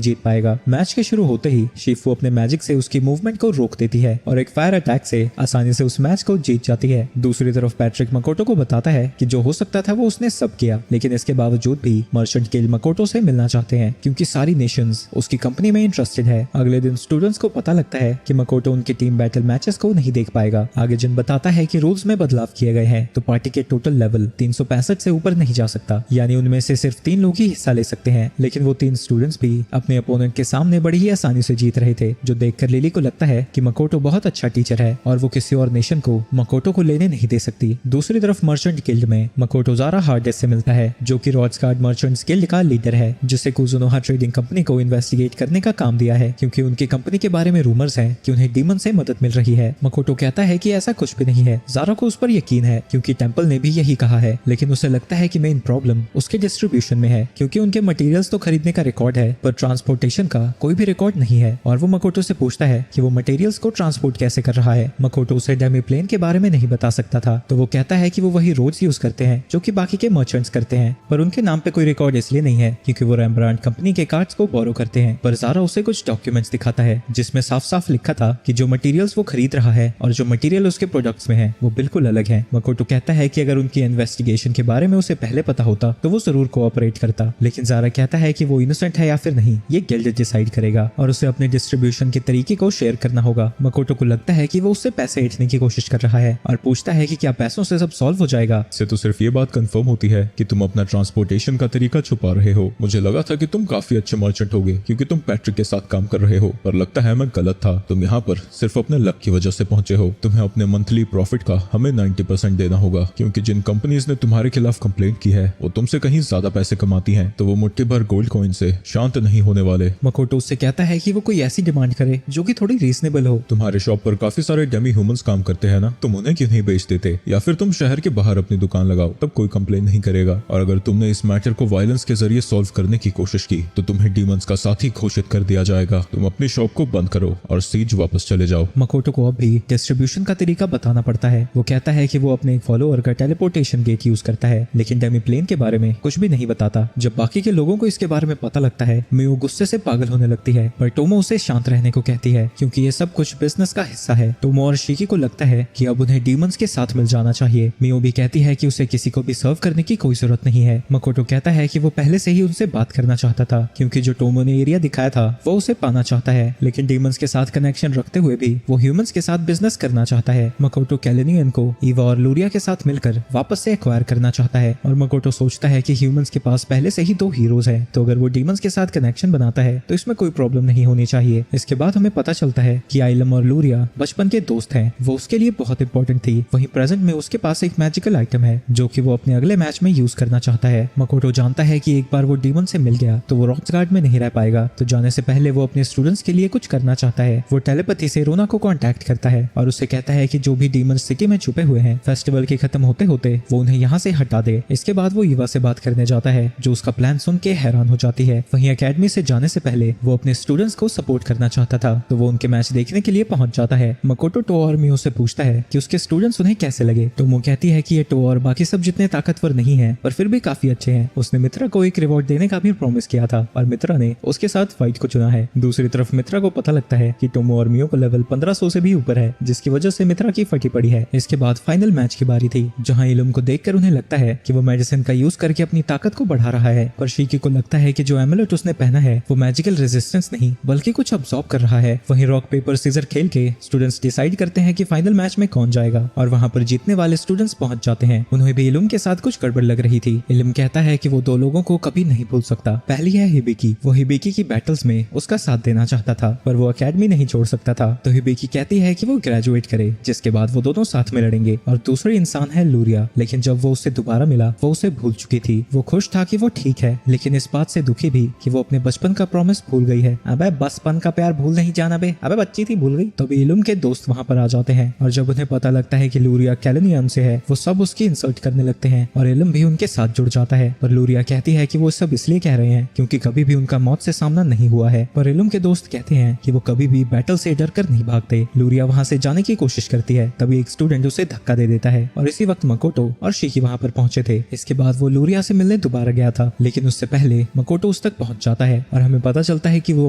जीत पाएगा। मैच के शुरू होते ही शिफू अपने मैजिक से उसकी मूवमेंट को रोक देती है और एक फायर अटैक से आसानी से उस मैच को जीत जाती है। दूसरी तरफ पैट्रिक मकोटो को बताता है कि जो हो सकता था वो उसने सब किया, लेकिन इसके बावजूद भी मर्चेंट गिल्ड मकोटो से मिलना चाहते हैं क्योंकि सारी नेशंस उसकी कंपनी में इंटरेस्टेड है। अगले दिन स्टूडेंट्स को पता लगता है कि मकोटो उनकी टीम बैटल मैचेस को नहीं देख पाएगा। आगे जिन बताता है कि रूल्स में बदलाव किए गए हैं तो पार्टी के टोटल लेवल 365 से ऊपर नहीं जा सकता, यानी उनमें से सिर्फ 3 लोग ही हिस्सा ले सकते हैं। लेकिन वो 3 स्टूडेंट्स भी अपने अपोनेंट के सामने बड़ी ही आसानी से जीत रहे थे, जो देखकर लिली को लगता है कि मकोटो बहुत अच्छा टीचर है और वो किसी और नेशन को मकोटो को लेने नहीं दे सकती। दूसरी तरफ मर्चेंट गिल्ड में मकोटो ज़ारा हार्डेस से मिलता है, जो कि रॉड्सगार्ड मर्चेंट्स गिल्ड का लीडर है, जिसे कुजुनोहा ट्रेडिंग कंपनी को इन्वेस्टिगेट करने का काम दिया है क्योंकि उनकी कंपनी के बारे में रूमर्स हैं कि उन्हें डीमन से मदद मिल रही है। मकोटो कहता है कि ऐसा कुछ भी नहीं है। ज़ारा को उस पर यकीन है क्योंकि टेंपल ने भी यही कहा है, लेकिन उसे लगता है कि मेन प्रॉब्लम उसके डिस्ट्रीब्यूशन में है क्योंकि उनके मटेरियल्स तो खरीदने का रिकॉर्ड है पर ट्रांसपोर्टेशन का कोई भी रिकॉर्ड नहीं है। और वो मकोटो से पूछता है कि वो मटेरियल्स को ट्रांसपोर्ट कैसे कर रहा है। मकोटो उसे डेमी प्लेन के बारे में नहीं बता सकता था, तो वो कहता है कि वो वही रोड्स यूज करते हैं जो कि बाकी के मर्चेंट्स करते हैं, पर उनके नाम पे कोई रिकॉर्ड इसलिए नहीं है क्योंकि वो रेम्ब्रांड कंपनी के कार्ड्स को बोरो करते हैं। पर ज़ारा उसे कुछ डॉक्यूमेंट्स दिखाता है जिसमें साफ साफ लिखा था कि जो मटेरियल्स वो खरीद रहा है और जो मटेरियल उसके प्रोडक्ट्स में है वो बिल्कुल अलग है। मकोटो कहता है कि अगर उनकी इन्वेस्टिगेशन के बारे में उसे पहले पता होता तो वो जरूर कोऑपरेट करता, लेकिन ज़ारा कहता है कि वो इनोसेंट है या फिर नहीं ये गिल्ड डिसाइड करेगा और उसे अपने डिस्ट्रीब्यूशन के तरीके को शेयर करना होगा। मकोटो को लगता है कि वो उससे पैसे ऐंठने की कोशिश कर रहा है और पूछता है कि क्या पैसों से सब सॉल्व हो जाएगा। इससे तो सिर्फ ये बात कंफर्म होती है कि तुम अपना ट्रांसपोर्टेशन का तरीका छुपा रहे हो। मुझे लगा था कि तुम काफी अच्छे मर्चेंट होगे क्योंकि तुम पैट्रिक के साथ काम कर रहे हो, पर लगता है मैं गलत था। तुम यहाँ पर सिर्फ अपने लक की वजह से पहुंचे हो। तुम्हें अपने मंथली प्रॉफिट का हमें 90% देना होगा क्योंकि जिन कंपनीज ने तुम्हारे खिलाफ कंप्लेंट की है वो तुमसे कहीं ज्यादा पैसे कमाती हैं, तो वो मुट्ठी भर गोल्ड कॉइन से शांत नहीं होने वाले। मकोटो उससे कहता है कि वो कोई ऐसी डिमांड करे जो कि थोड़ी रीजनेबल हो। तुम्हारे शॉप पर काफी सारे डेमी ह्यूमंस काम करते हैं ना, तुम उन्हें क्यों नहीं बेच देते? या फिर तुम शहर के बाहर अपनी दुकान लगाओ, तब कोई कंप्लेन नहीं करेगा। और अगर तुमने इस मैटर को वायलेंस के जरिए सॉल्व करने की कोशिश की तो तुम्हें डीमंस का साथी घोषित कर दिया जाएगा। तुम अपनी शॉप को बंद करो और सीज वापस चले जाओ। मकोटो को अब भी डिस्ट्रीब्यूशन का तरीका बताना पड़ता है। वो कहता है कि वो अपने एक फॉलोअर का टेलीपोर्टेशन गेट यूज करता है, लेकिन डेमी प्लेन के बारे में कुछ भी नहीं बताता। जब बाकी के लोगों को इसके बारे में पता लगता है मियो गुस्से से पागल होने लगती है, पर टोमो उसे शांत रहने को कहती है क्योंकि ये सब कुछ बिजनेस का हिस्सा है। टोमो और शिकी को लगता है कि अब उन्हें डीमंस के साथ मिल जाना चाहिए। मियो भी कहती है कि उसे किसी को भी सर्व करने की कोई जरूरत नहीं है। मकोटो कहता है कि वो पहले से ही उनसे बात करना चाहता था क्योंकि जो टोमो ने एरिया दिखाया था वो उसे पाना चाहता है, लेकिन डीमंस के साथ कनेक्शन रखते हुए भी वो ह्यूमंस के साथ बिजनेस करना चाहता है। मकोटो कैलेनियन को ईवा और लूरिया के साथ मिलकर वापस से एक्वायर करना चाहता है और मकोटो सोचता है कि ह्यूमंस के पास पहले से ही 2 हीरोज हैं, तो अगर वो डीमंस के साथ कनेक्शन बनाता है तो इसमें कोई प्रॉब्लम नहीं होनी चाहिए। इसके बाद हमें पता चलता है कि आइलम और लूरिया बचपन के दोस्त हैं, वो उसके लिए बहुत इंपॉर्टेंट थी। वहीं प्रेजेंट में उसके पास एक मैजिकल आइटम है जो कि वो अपने अगले मैच में यूज करना चाहता है। मकोटो जानता है कि एक बार वो डीमन से मिल गया तो वो रॉड्सगार्ड में नहीं रह पाएगा, तो जाने से पहले वो अपने स्टूडेंट्स के लिए कुछ करना चाहता है। वो टेलीपैथी से रोना को कांटेक्ट करता है और उससे कहता है कि जो भी डीमन सिटी में छुपे हुए हैं फेस्टिवल के खत्म होते होते वो उन्हें यहाँ से हटा दे। इसके बाद वो ईवा से बात करने जाता है जो उसका प्लान सुन के हैरान हो जाती है। वहीं एकेडमी से जाने से पहले वो अपने स्टूडेंट्स को सपोर्ट करना चाहता था, तो वो उनके मैच देखने के लिए पहुंच जाता है। मकोटो टो और मियो से पूछता है कि उसके स्टूडेंट्स उन्हें कैसे लगे, तो वो कहती है कि ये टो और बाकी सब जितने ताकतवर नहीं है पर फिर भी काफी अच्छे हैं। उसने मित्रा को एक रिवॉर्ड देने का भी प्रॉमिस किया था और मित्रा ने उसके साथ फाइट को चुना है। दूसरी तरफ मित्रा को पता लगता है कि टोमो और मियो को लेवल 1500 से भी ऊपर है, जिसकी वजह से मित्रा की फटी पड़ी है। इसके बाद फाइनल मैच की बारी थी जहां इलुम को देखकर उन्हें लगता है कि वो मेडिसिन का यूज करके अपनी ताकत को बढ़ा रहा है, पर शिकी को लगता है कि जो एमुलेट उसने पहना है वो मैजिकल रेजिस्टेंस नहीं बल्कि कुछ अब्सॉर्ब कर रहा है। वहीं रॉक पेपर सीजर खेल के स्टूडेंट्स डिसाइड करते हैं कि फाइनल मैच में कौन जाएगा और वहां पर जीतने वाले स्टूडेंट्स पहुंच जाते हैं। उन्हें भी इलुम के साथ कुछ गड़बड़ लग रही थी। इलुम कहता है कि वो 2 लोगों को कभी नहीं भूल सकता। पहली है हिबिकी, वो हिबिकी की बैटल्स में उसका साथ देना चाहता था पर वो एकेडमी नहीं छोड़ सकता था, तो हिबिकी कहती है कि वो ग्रेजुएट करे जिसके बाद वो दोनों साथ में लड़ेंगे। और दूसरी इंसान है लूरिया, लेकिन जब वो उससे दोबारा मिला वो उसे भूल चुकी थी। वो खुश था कि वो ठीक है, लेकिन इस बात से दुखी भी कि वो अपने बचपन का प्रॉमिस भूल गई है। अबे बचपन का प्यार भूल नहीं जाना बे, अबे बच्ची थी भूल गई। तो इलुम के दोस्त वहां पर आ जाते हैं और जब उन्हें पता लगता है कि लूरिया कैलेनियन से है वो सब उसकी इंसल्ट करने लगते हैं और इलुम भी उनके साथ जुड़ जाता है। पर लूरिया कहती है कि वो सब इसलिए कह रहे हैं क्योंकि कभी भी उनका मौत से सामना नहीं हुआ है। पर इलुम के दोस्त कहते हैं कि वो कभी भी बैटल से डर कर नहीं भागते। लूरिया वहां से जाने की कोशिश करती है, तभी एक स्टूडेंट उसे धक्का दे देता है और इसी वक्त मकोटो और शिकी वहाँ पर पहुंचे थे। इसके बाद वो लूरिया से मिलने दोबारा गया था, लेकिन उससे पहले मकोटो उस तक पहुंच जाता है और हमें पता चलता है कि वो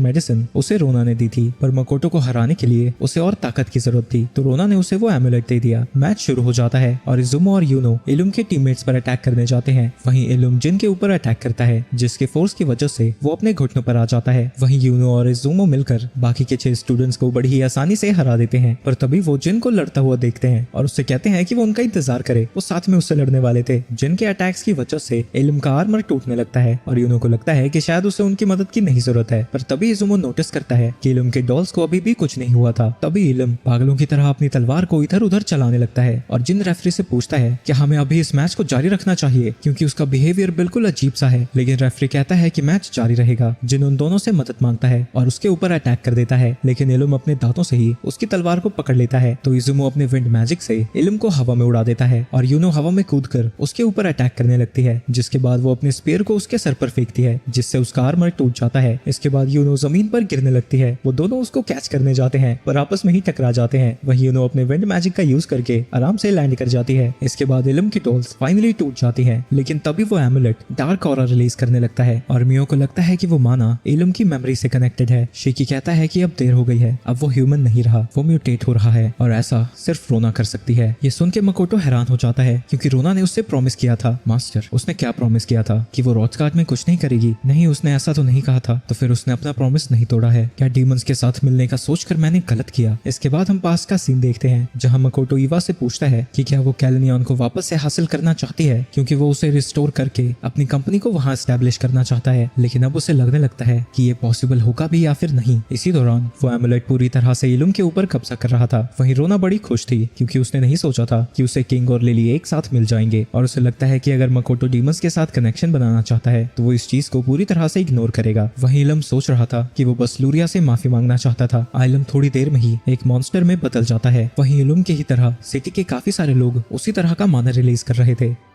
मेडिसिन उसे रोना ने दी थी, पर मकोटो को हराने के लिए उसे और ताकत की जरूरत थी, तो रोना ने उसे वो एमुलेट दे दिया। मैच शुरू हो जाता है और इजुमो और यूनो इलुम के टीममेट्स पर अटैक करने जाते हैं। वहीं इलुम जिन के ऊपर अटैक करता है, जिसके फोर्स की वजह से वो अपने घुटनों पर आ जाता है। वहीं यूनो और इजुमो मिलकर बाकी के 6 स्टूडेंट्स को बड़ी ही आसानी से हरा देते हैं, पर तभी वो जिन को लड़ता हुआ देखते हैं और उससे कहते हैं कि वो उनका इंतजार करे, वो साथ में उससे लड़ने वाले थे। जिन के अटैक्स की वजह से इलुम का आर्मर टूटने लगता है और यूनो को लगता है कि शायद उसे उनकी मदद की नहीं जरूरत है, पर तभी इजुमो नोटिस करता है कि इलुम के डॉल्स को अभी भी कुछ नहीं हुआ था। तभी इलुम पागलों की तरह अपनी तलवार को इधर उधर चलाने लगता है और जिन रेफरी से पूछता है कि हमें अभी इस मैच को जारी रखना चाहिए क्योंकि उसका बिहेवियर बिल्कुल अजीब सा है, लेकिन रेफरी कहता है कि मैच जारी रहेगा। जिन उन दोनों से मदद मांगता है और उसके ऊपर अटैक कर देता है, लेकिन इलुम अपने दांतों से ही उसकी तलवार को पकड़ लेता है, तो इजुमो अपने विंड मैजिक से इलुम को हवा में उड़ा देता है और यूनो हवा में कूदकर उसके ऊपर अटैक करने लगती है, जिसके बाद वो अपने स्पेयर को उसके सर पर फेंकती है, जिससे उसका आर्मर टूट जाता है। इसके बाद यूनो जमीन पर गिरने लगती है। वो दोनों उसको कैच करने जाते हैं पर आपस में ही टकरा जाते हैं। वहीं यूनो अपने विंड मैजिक का यूज करके आराम से लैंड कर जाती है। इसके बाद इलुम की टोल्स फाइनली टूट जाती है, लेकिन तभी वो एमुलेट डार्क ऑरा रिलीज करने लगता है और मियो को लगता है कि वो माना इलुम की मेमोरी से कनेक्टेड है। शिकी कहता है कि अब देर हो गई है, अब वो ह्यूमन नहीं रहा, वो म्यूटेट हो रहा है और ऐसा सिर्फ रोना कर सकती है। ये सुन के मकोटो हैरान हो जाता है क्योंकि रोना ने उससे प्रॉमिस किया था। मास्टर, उसने क्या प्रॉमिस किया था कि वो रॉथगार्ड में कुछ नहीं करेगी? नहीं, उसने ऐसा तो नहीं कहा था, तो फिर उसने अपना प्रॉमिस नहीं तोड़ा है। क्या डीमंस के साथ मिलने का सोचकर मैंने गलत किया? इसके बाद हम पास का सीन देखते हैं जहां मकोटो ईवा से पूछता है कि क्या वो कैलेनियन को वापस से हासिल करना चाहती है, क्योंकि वो उसे रिस्टोर करके अपनी कंपनी को वहां एस्टैब्लिश करना चाहता है, लेकिन अब उसे लगने लगता है कि ये पॉसिबल होगा भी या फिर नहीं। इसी दौरान वो एमुलेट पूरी तरह से इलुम के ऊपर कब्जा कर रहा था। वहीं रोना बड़ी खुश थी क्योंकि उसने नहीं सोचा था कि उसे किंग और लिली एक साथ मिल जाएंगे और उसे लगता है कि अगर मकोटो डीमंस के साथ कनेक्शन बनाना चाहता है तो वो इस चीज को पूरी तरह से इग्नोर करेगा। वहीं इलम सोच रहा था कि वो बस लूरिया से माफी मांगना चाहता था। इलम थोड़ी देर में ही एक मॉन्स्टर में बदल जाता है। वहीं इलम की ही तरह सिटी के काफी सारे लोग उसी तरह का माना रिलीज कर रहे थे।